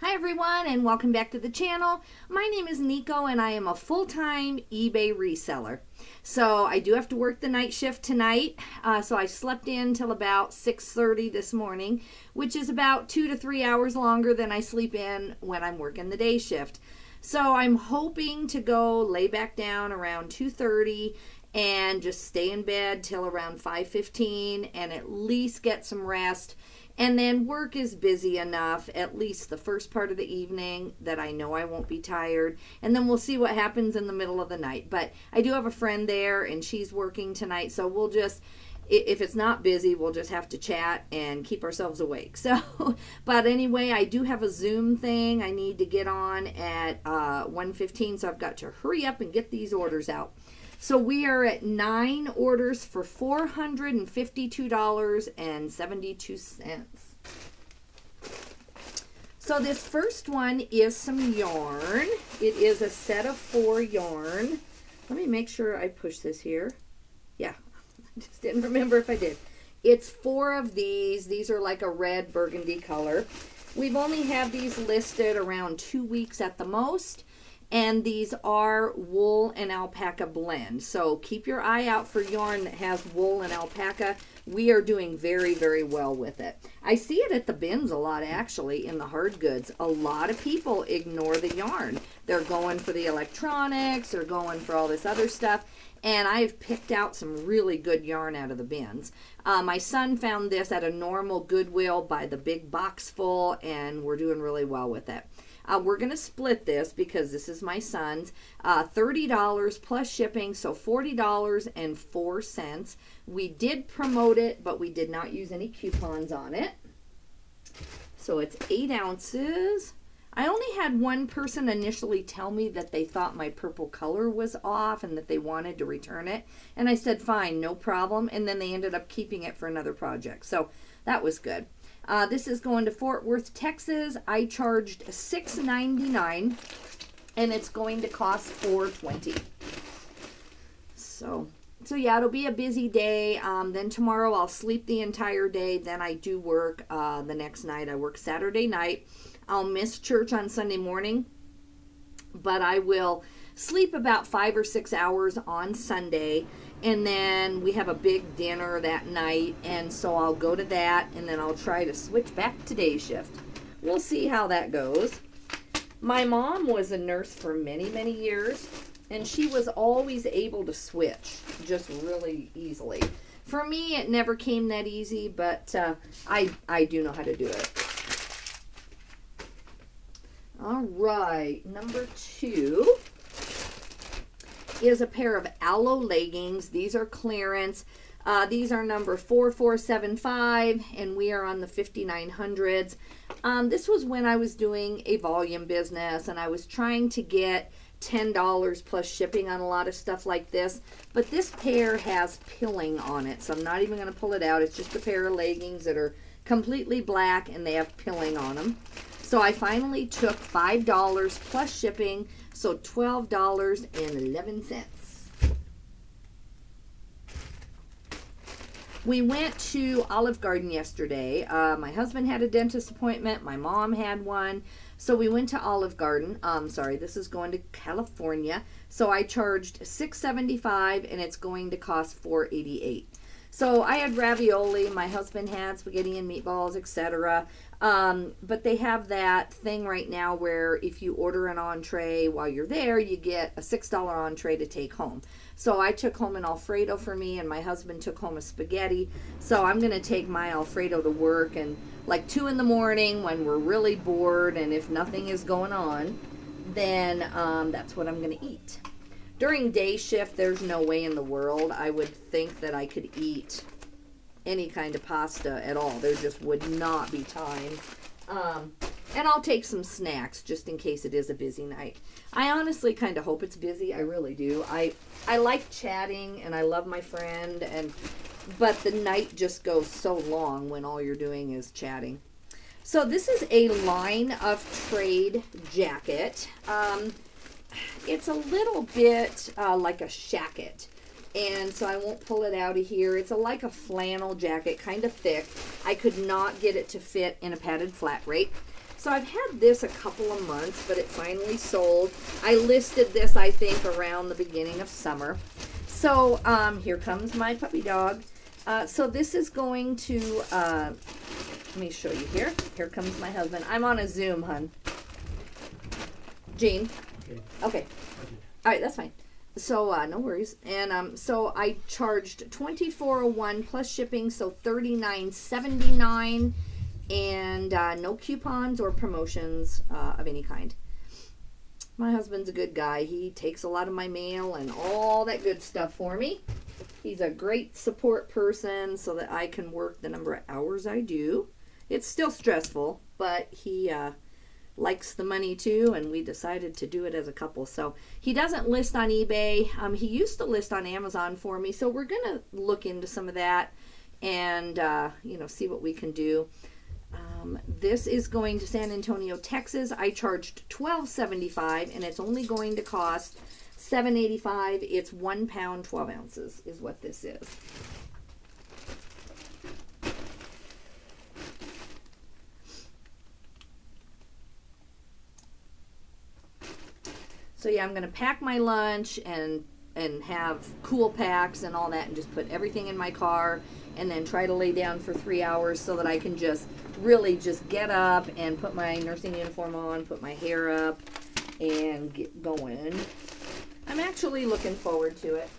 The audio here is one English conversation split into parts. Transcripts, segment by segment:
Hi everyone, and welcome back to the channel. My name is Nico and I am a full-time eBay reseller. So I do have to work the night shift tonight. So I slept in till about 6:30 this morning, which is about 2 to 3 hours longer than I sleep in when I'm working the day shift. So I'm hoping to go lay back down around 2:30 and just stay in bed till around 5:15 and at least get some rest. And then work is busy enough, at least the first part of the evening, that I know I won't be tired. And then we'll see what happens in the middle of the night. But I do have a friend there, and she's working tonight. So we'll just, if it's not busy, we'll just have to chat and keep ourselves awake. So, but anyway, I do have a Zoom thing I need to get on at 1:15. So I've got to hurry up and get these orders out. So we are at 9 orders for $452.72. So this first one is some yarn. It is a set of 4 yarn. Let me make sure I push this here. Yeah, I just didn't remember if I did. It's 4 of these. These are like a red burgundy color. We've only had these listed around 2 weeks at the most. And these are wool and alpaca blend. So keep your eye out for yarn that has wool and alpaca. We are doing very, very well with it. I see it at the bins a lot, actually, in the hard goods. A lot of people ignore the yarn. They're going for the electronics, they're going for all this other stuff. And I've picked out some really good yarn out of the bins. My son found this at a normal Goodwill by the big box full, and we're doing really well with it. We're going to split this because this is my son's. $30 plus shipping, so $40.04. We did promote it, but we did not use any coupons on it. So it's 8 ounces. I only had one person initially tell me that they thought my purple color was off and that they wanted to return it. And I said, fine, no problem. And then they ended up keeping it for another project. So that was good. This is going to Fort Worth, Texas. I charged $6.99 and it's going to cost $4.20. So yeah, it'll be a busy day. Then tomorrow I'll sleep the entire day. Then I do work the next night. I work Saturday night. I'll miss church on Sunday morning, but I will sleep about 5 or 6 hours on Sunday. And then we have a big dinner that night, and so I'll go to that, and then I'll try to switch back to day shift. We'll see how that goes. My mom was a nurse for many, many years, and she was always able to switch just really easily. For me, it never came that easy, but I do know how to do it. All right, number 2 is a pair of Aloe Leggings. These are clearance. These are number 4475, and we are on the 5900s. This was when I was doing a volume business, and I was trying to get $10 plus shipping on a lot of stuff like this. But this pair has pilling on it, so I'm not even going to pull it out. It's just a pair of leggings that are completely black, and they have pilling on them. So I finally took $5 plus shipping, so $12.11. We went to Olive Garden yesterday. My husband had a dentist appointment. My mom had one. So we went to Olive Garden. This is going to California. So I charged $6.75 and it's going to cost $4.88. So I had ravioli, my husband had spaghetti and meatballs, etc. But they have that thing right now where if you order an entree while you're there, you get a $6 entree to take home. So I took home an Alfredo for me, and my husband took home a spaghetti. So I'm going to take my Alfredo to work, and like 2 in the morning when we're really bored and if nothing is going on, then that's what I'm going to eat. During day shift, there's no way in the world I would think that I could eat any kind of pasta at all. There just would not be time. And I'll take some snacks just in case it is a busy night. I honestly kind of hope it's busy. I really do. I like chatting and I love my friend, but the night just goes so long when all you're doing is chatting. So this is a line of trade jacket. It's a little bit like a shacket, and so I won't pull it out of here. It's like a flannel jacket, kind of thick. I could not get it to fit in a padded flat rate. So I've had this a couple of months, but it finally sold. I listed this, I think, around the beginning of summer. So here comes my puppy dog. So this is going to, let me show you here. Here comes my husband. I'm on a Zoom, hun. Jean. Okay. All right, that's fine. So no worries. And so I charged $24.01 plus shipping, so $39.79, and no coupons or promotions of any kind. My husband's a good guy. He takes a lot of my mail and all that good stuff for me. He's a great support person so that I can work the number of hours I do. It's still stressful, but he likes the money too, and we decided to do it as a couple. So he doesn't list on eBay. He used to list on Amazon for me, so we're gonna look into some of that and you know, see what we can do. This is going to San Antonio, Texas. I charged $12.75, and it's only going to cost $7.85. It's 1 pound 12 ounces is what this is. So yeah, I'm going to pack my lunch and have cool packs and all that, and just put everything in my car, and then try to lay down for 3 hours so that I can just really just get up and put my nursing uniform on, put my hair up, and get going. I'm actually looking forward to it.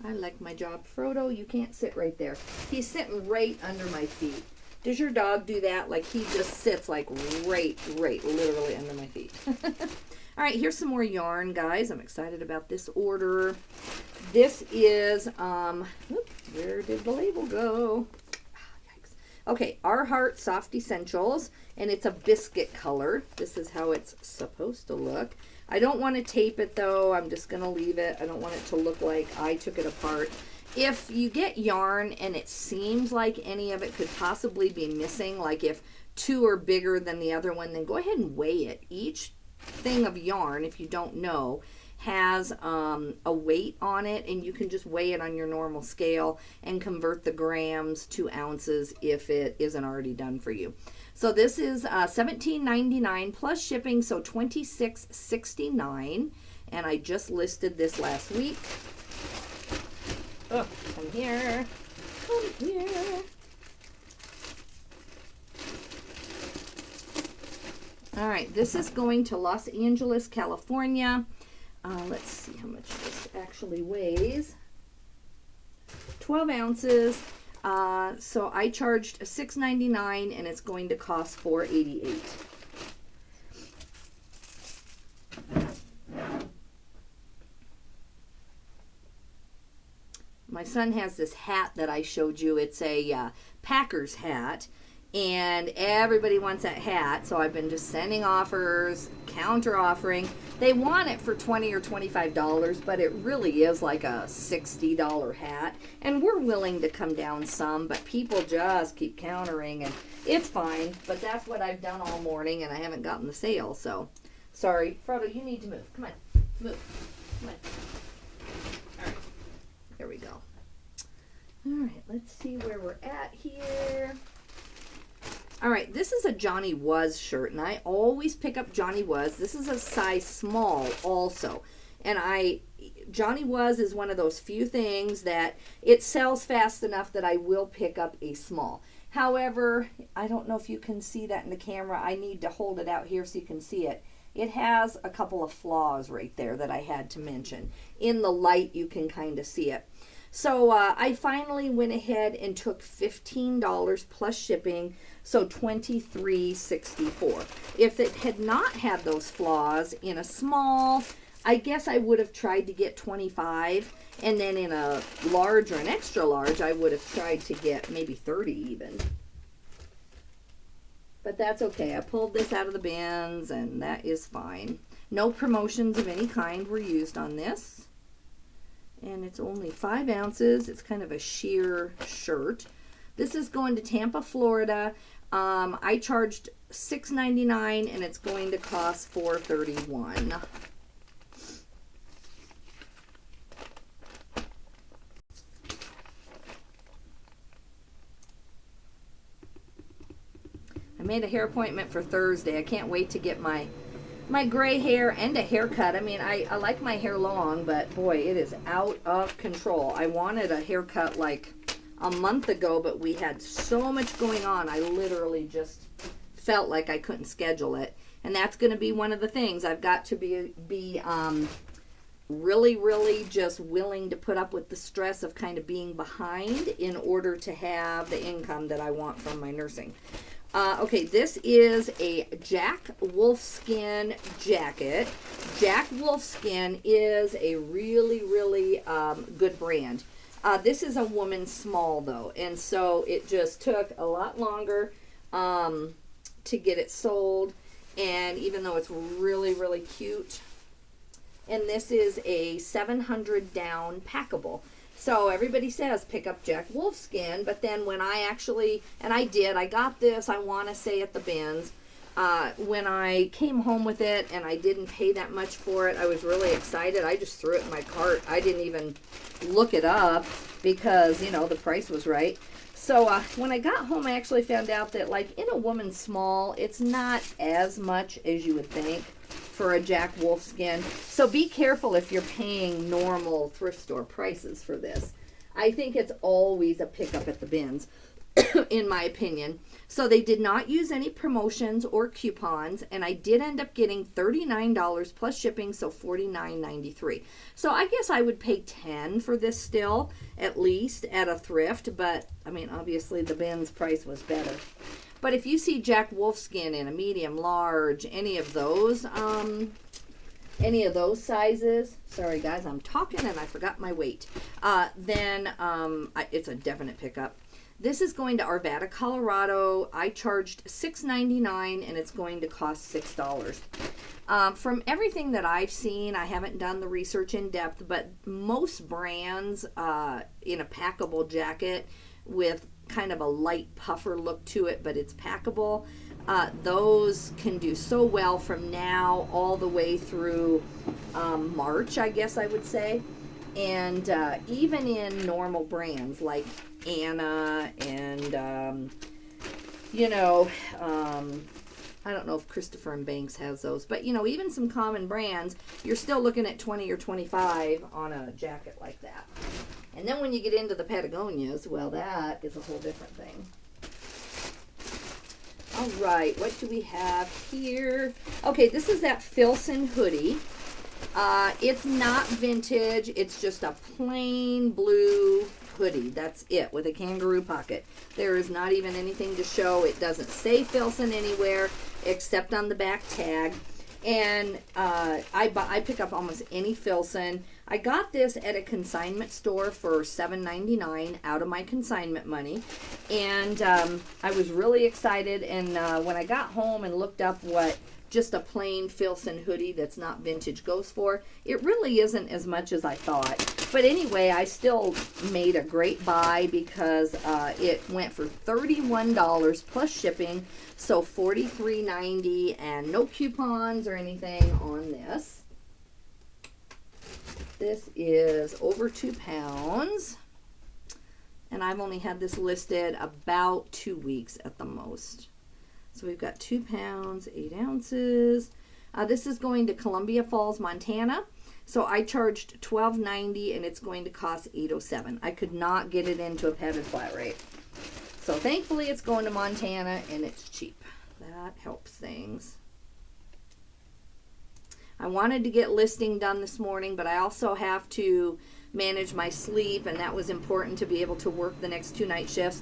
I like my job. Frodo, you can't sit right there. He's sitting right under my feet. Does your dog do that? Like, he just sits like right literally under my feet. All right, here's some more yarn, guys. I'm excited about this order. This is, where did the label go? Yikes. Okay, Our Heart Soft Essentials, and it's a biscuit color. This is how it's supposed to look. I don't want to tape it, though. I'm just going to leave it. I don't want it to look like I took it apart. If you get yarn and it seems like any of it could possibly be missing, like if two are bigger than the other one, then go ahead and weigh it. Each thing of yarn, if you don't know, has a weight on it, and you can just weigh it on your normal scale and convert the grams to ounces if it isn't already done for you. So this is $17.99 plus shipping, so $26.69, and I just listed this last week. Oh, come here. Come here. All right, this is going to Los Angeles, California. Let's see how much this actually weighs. 12 ounces. So I charged $6.99, and it's going to cost $4.88. My son has this hat that I showed you. It's a Packers hat, and everybody wants that hat, so I've been just sending offers, counter offering. They want it for $20 or $25, but it really is like a $60 hat, and we're willing to come down some, but people just keep countering, and it's fine, but that's what I've done all morning, and I haven't gotten the sale, so sorry. Frodo, you need to move. Come on, move. Come on. All right, there we go. All right, let's see where we're at here. All right, this is a Johnny Was shirt, and I always pick up Johnny Was. This is a size small also, and Johnny Was is one of those few things that it sells fast enough that I will pick up a small. However, I don't know if you can see that in the camera. I need to hold it out here so you can see it. It has a couple of flaws right there that I had to mention. In the light, you can kind of see it. So I finally went ahead and took $15 plus shipping, so $23.64. If it had not had those flaws in a small, I guess I would have tried to get 25, and then in a large or an extra large, I would have tried to get maybe 30 even. But that's okay. I pulled this out of the bins, and that is fine. No promotions of any kind were used on this. And it's only 5 ounces. It's kind of a sheer shirt. This is going to Tampa, Florida. I charged $6.99, and it's going to cost $4.31. made a hair appointment for Thursday. I can't wait to get my gray hair and a haircut. I mean, I like my hair long, but boy, it is out of control. I wanted a haircut like a month ago, but we had so much going on. I literally just felt like I couldn't schedule it. And that's going to be one of the things. I've got to be really just willing to put up with the stress of kind of being behind in order to have the income that I want from my nursing. Okay, this is a Jack Wolfskin jacket. Jack Wolfskin is a really good brand. This is a woman's small though, and so it just took a lot longer to get it sold. And even though it's really cute, and this is a 700 down packable. So everybody says pick up Jack Wolfskin, but then when I actually, and I did, I got this, I want to say at the bins. When I came home with it and I didn't pay that much for it, I was really excited. I just threw it in my cart. I didn't even look it up because, you know, the price was right. So when I got home, I actually found out that, like, in a woman's small, it's not as much as you would think for a Jack Wolfskin. So be careful if you're paying normal thrift store prices for this. I think it's always a pickup at the bins, in my opinion. So they did not use any promotions or coupons, and I did end up getting $39 plus shipping, so $49.93. So I guess I would pay $10 for this still, at least at a thrift, but I mean, obviously the bins price was better. But if you see Jack Wolfskin in a medium, large, any of those sizes, sorry guys, I'm talking and I forgot my weight, then it's a definite pickup. This is going to Arvada, Colorado. I charged $6.99 and it's going to cost $6. From everything that I've seen, I haven't done the research in depth, but most brands in a packable jacket with kind of a light puffer look to it, but it's packable, those can do so well from now all the way through March, I guess I would say. And even in normal brands like Anna and, I don't know if Christopher and Banks has those, but, you know, even some common brands, you're still looking at 20 or 25 on a jacket like that. And then when you get into the Patagonias, well, that is a whole different thing. All right, what do we have here? Okay, this is that Filson hoodie. It's not vintage. It's just a plain blue hoodie. That's it, with a kangaroo pocket. There is not even anything to show. It doesn't say Filson anywhere except on the back tag. And I pick up almost any Filson. I got this at a consignment store for $7.99 out of my consignment money. And I was really excited. And when I got home and looked up what just a plain Filson hoodie that's not vintage goes for, it really isn't as much as I thought. But anyway, I still made a great buy because it went for $31 plus shipping, so $43.90, and no coupons or anything on this. This is over 2 pounds, and I've only had this listed about 2 weeks at the most. So we've got 2 pounds, 8 ounces. This is going to Columbia Falls, Montana. So I charged $12.90 and it's going to cost $8.07. I could not get it into a padded flat rate. So thankfully it's going to Montana and it's cheap. That helps things. I wanted to get listing done this morning, but I also have to manage my sleep, and that was important to be able to work the next 2 night shifts.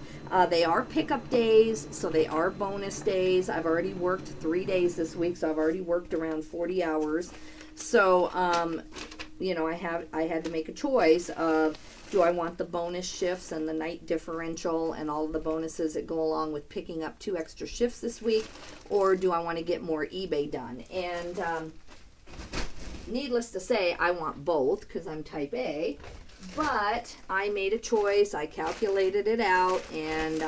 They are pickup days, so they are bonus days. I've already worked 3 days this week, so I've already worked around 40 hours. So, I had to make a choice of, do I want the bonus shifts and the night differential and all of the bonuses that go along with picking up 2 extra shifts this week, or do I want to get more eBay done? And needless to say, I want both because I'm type A, but I made a choice. I calculated it out, and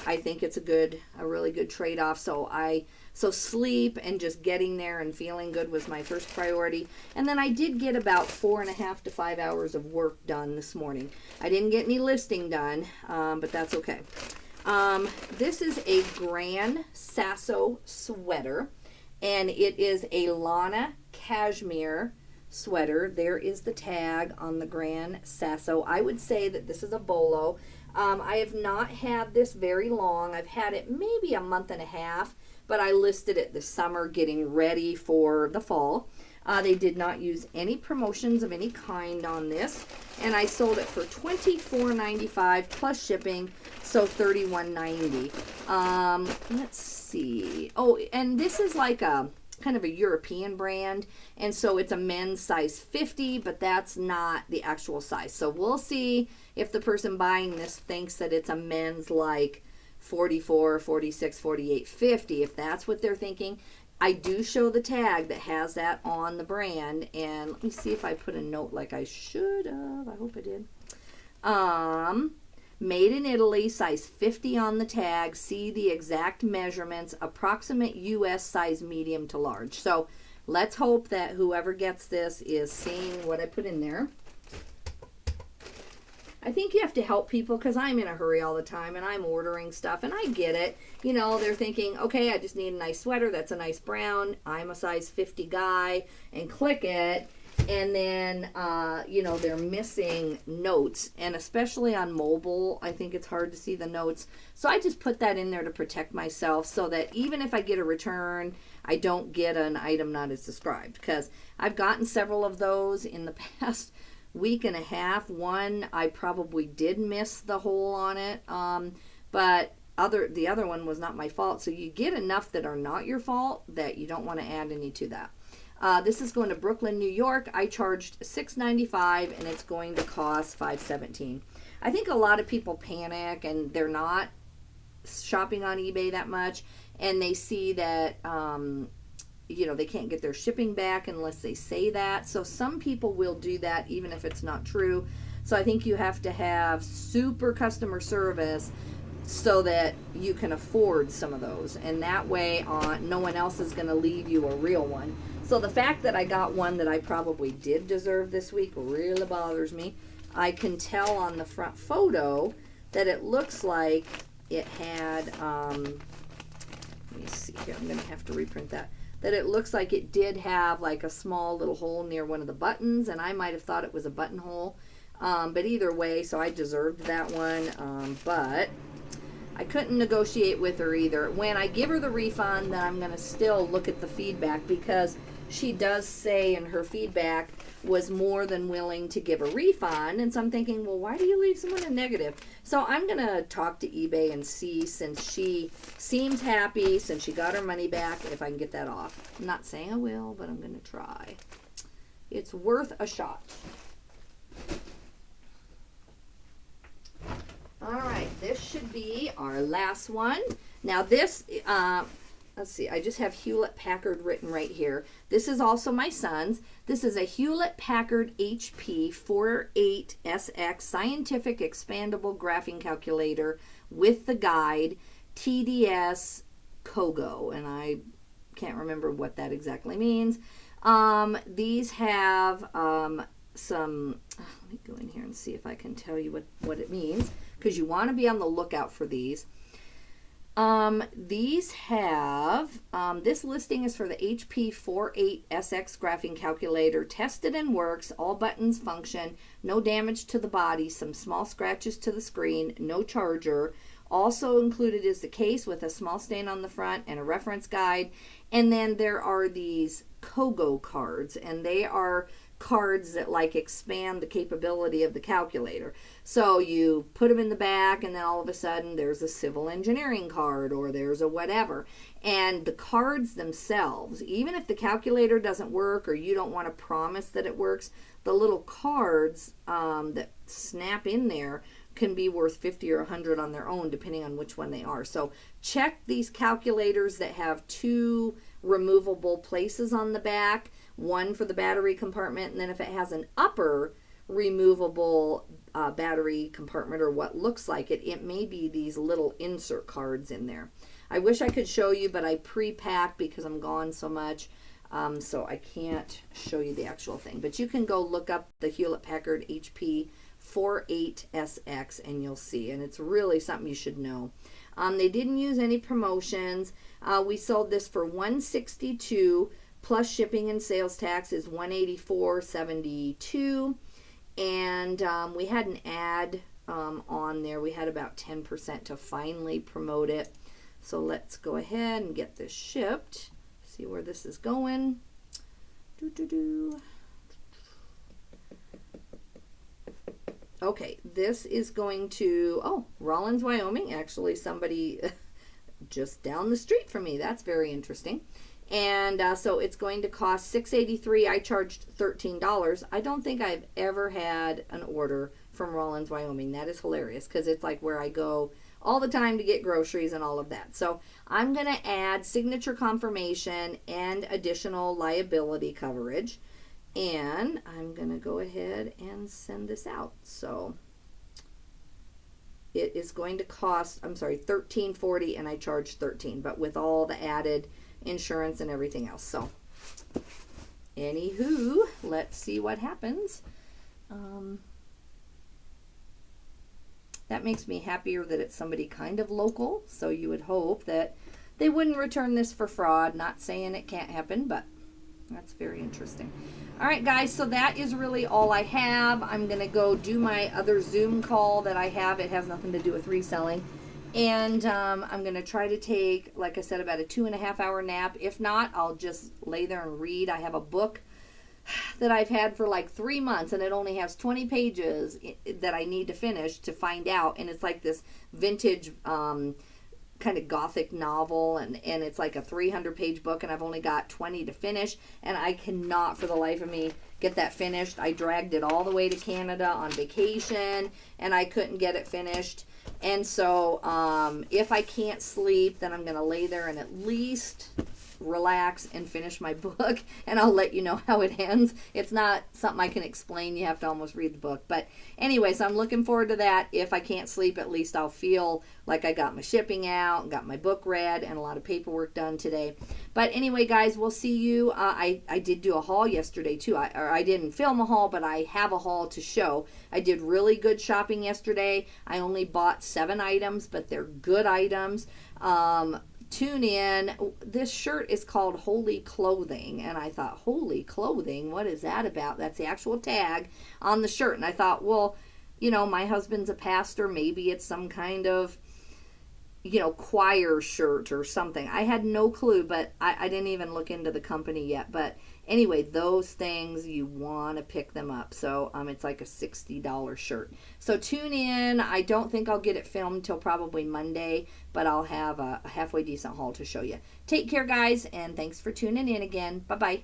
I think it's a really good trade-off. So sleep and just getting there and feeling good was my first priority. And then I did get about 4.5 to 5 hours of work done this morning. I didn't get any listing done, but that's okay. This is a Gran Sasso sweater, and it is a Lana cashmere sweater. There is the tag on the Gran Sasso. I would say that this is a bolo. I have not had this very long. I've had it maybe a month and a half, but I listed it this summer getting ready for the fall. They did not use any promotions of any kind on this, and I sold it for $24.95 plus shipping, so $31.90. Let's see. Oh, and this is like a kind of a European brand, and so it's a men's size 50, but that's not the actual size. So we'll see if the person buying this thinks that it's a men's like 44, 46, 48, 50, if that's what they're thinking. I do show the tag that has that on the brand, and let me see if I put a note like I should have. I hope I did. Made in Italy, size 50 on the tag. See the exact measurements, approximate US size medium to large. So let's hope that whoever gets this is seeing what I put in there. I think you have to help people because I'm in a hurry all the time and I'm ordering stuff, and I get it. You know, they're thinking, okay, I just need a nice sweater. That's a nice brown. I'm a size 50 guy, and click it. And then, you know, they're missing notes, and especially on mobile, I think it's hard to see the notes. So I just put that in there to protect myself so that even if I get a return, I don't get an item not as described, because I've gotten several of those in the past week and a half. One, I probably did miss the hole on it, but the other one was not my fault. So you get enough that are not your fault that you don't want to add any to that. This is going to Brooklyn, New York. I charged $6.95 and it's going to cost $5.17. I think a lot of people panic and they're not shopping on eBay that much, and they see that you know, they can't get their shipping back unless they say that. So some people will do that even if it's not true. So I think you have to have super customer service so that you can afford some of those, and that way no one else is going to leave you a real one. So the fact that I got one that I probably did deserve this week really bothers me. I can tell on the front photo that it looks like it had let me see here, I'm going to have to reprint that it looks like it did have like a small little hole near one of the buttons, and I might have thought it was a buttonhole. But either way, so I deserved that one. But I couldn't negotiate with her either. When I give her the refund, then I'm going to still look at the feedback, because she does say in her feedback was more than willing to give a refund. And so I'm thinking, well, why do you leave someone a negative? So I'm going to talk to eBay and see, since she seems happy, since she got her money back, if I can get that off. I'm not saying I will, but I'm going to try. It's worth a shot. All right, this should be our last one. Now this, let's see, I just have Hewlett-Packard written right here. This is also my son's. This is a Hewlett-Packard HP 48SX Scientific Expandable Graphing Calculator with the guide, TDS Kogo, and I can't remember what that exactly means. These have some, let me go in here and see if I can tell you what it means, because you want to be on the lookout for these. These have, this listing is for the HP 48SX graphing calculator, tested and works, all buttons function, no damage to the body, some small scratches to the screen, no charger. Also included is the case with a small stain on the front and a reference guide. And then there are these Kogo cards, and they are cards that like expand the capability of the calculator. So you put them in the back, and then all of a sudden there's a civil engineering card, or there's a whatever. And the cards themselves, even if the calculator doesn't work or you don't want to promise that it works, the little cards that snap in there can be worth 50 or 100 on their own, depending on which one they are. So check these calculators that have two removable places on the back, one for the battery compartment, and then if it has an upper removable battery compartment, or what looks like it, it may be these little insert cards in there. I wish I could show you, but I pre-pack because I'm gone so much, so I can't show you the actual thing. But you can go look up the Hewlett-Packard HP 48SX, and you'll see. And it's really something you should know. They didn't use any promotions. We sold this for $162 plus shipping and sales tax is $184.72. And we had an ad on there. We had about 10% to finally promote it. So let's go ahead and get this shipped. See where this is going. Okay, this is going to, Rollins, Wyoming. Actually, somebody just down the street from me. That's very interesting. And so it's going to cost $6.83. I charged $13. I don't think I've ever had an order from Rollins, Wyoming. That is hilarious because it's like where I go all the time to get groceries and all of that. So I'm going to add signature confirmation and additional liability coverage. And I'm going to go ahead and send this out. So it is going to cost, $13.40, and I charged $13, but with all the added insurance and everything else. So anywho, let's see what happens. That makes me happier that it's somebody kind of local. So you would hope that they wouldn't return this for fraud. Not saying it can't happen, but that's very interesting. All right, guys, so that is really all I have. I'm going to go do my other Zoom call that I have. It has nothing to do with reselling. And I'm going to try to take, like I said, about a 2.5 hour nap. If not, I'll just lay there and read. I have a book that I've had for like 3 months, and it only has 20 pages that I need to finish to find out. And it's like this vintage kind of gothic novel, and it's like a 300-page book, and I've only got 20 to finish, and I cannot for the life of me get that finished. I dragged it all the way to Canada on vacation, and I couldn't get it finished. And so if I can't sleep, then I'm going to lay there and at least relax and finish my book, and I'll let you know how it ends. It's not something I can explain. You have to almost read the book. But anyways, I'm looking forward to that. If I can't sleep, at least I'll feel like I got my shipping out and got my book read and a lot of paperwork done today. But anyway, guys, we'll see you. I did do a haul yesterday too. I didn't film a haul, but I have a haul to show. I did really good shopping yesterday. I only bought 7 items, but they're good items. Tune in. This shirt is called Holy Clothing, and I thought, Holy Clothing, what is that about? That's the actual tag on the shirt. And I thought, well, you know, my husband's a pastor. Maybe it's some kind of, you know, choir shirt or something. I had no clue, but I didn't even look into the company yet. But anyway, those things, you want to pick them up. So it's like a $60 shirt. So tune in. I don't think I'll get it filmed till probably Monday, but I'll have a halfway decent haul to show you. Take care, guys, and thanks for tuning in again. Bye-bye.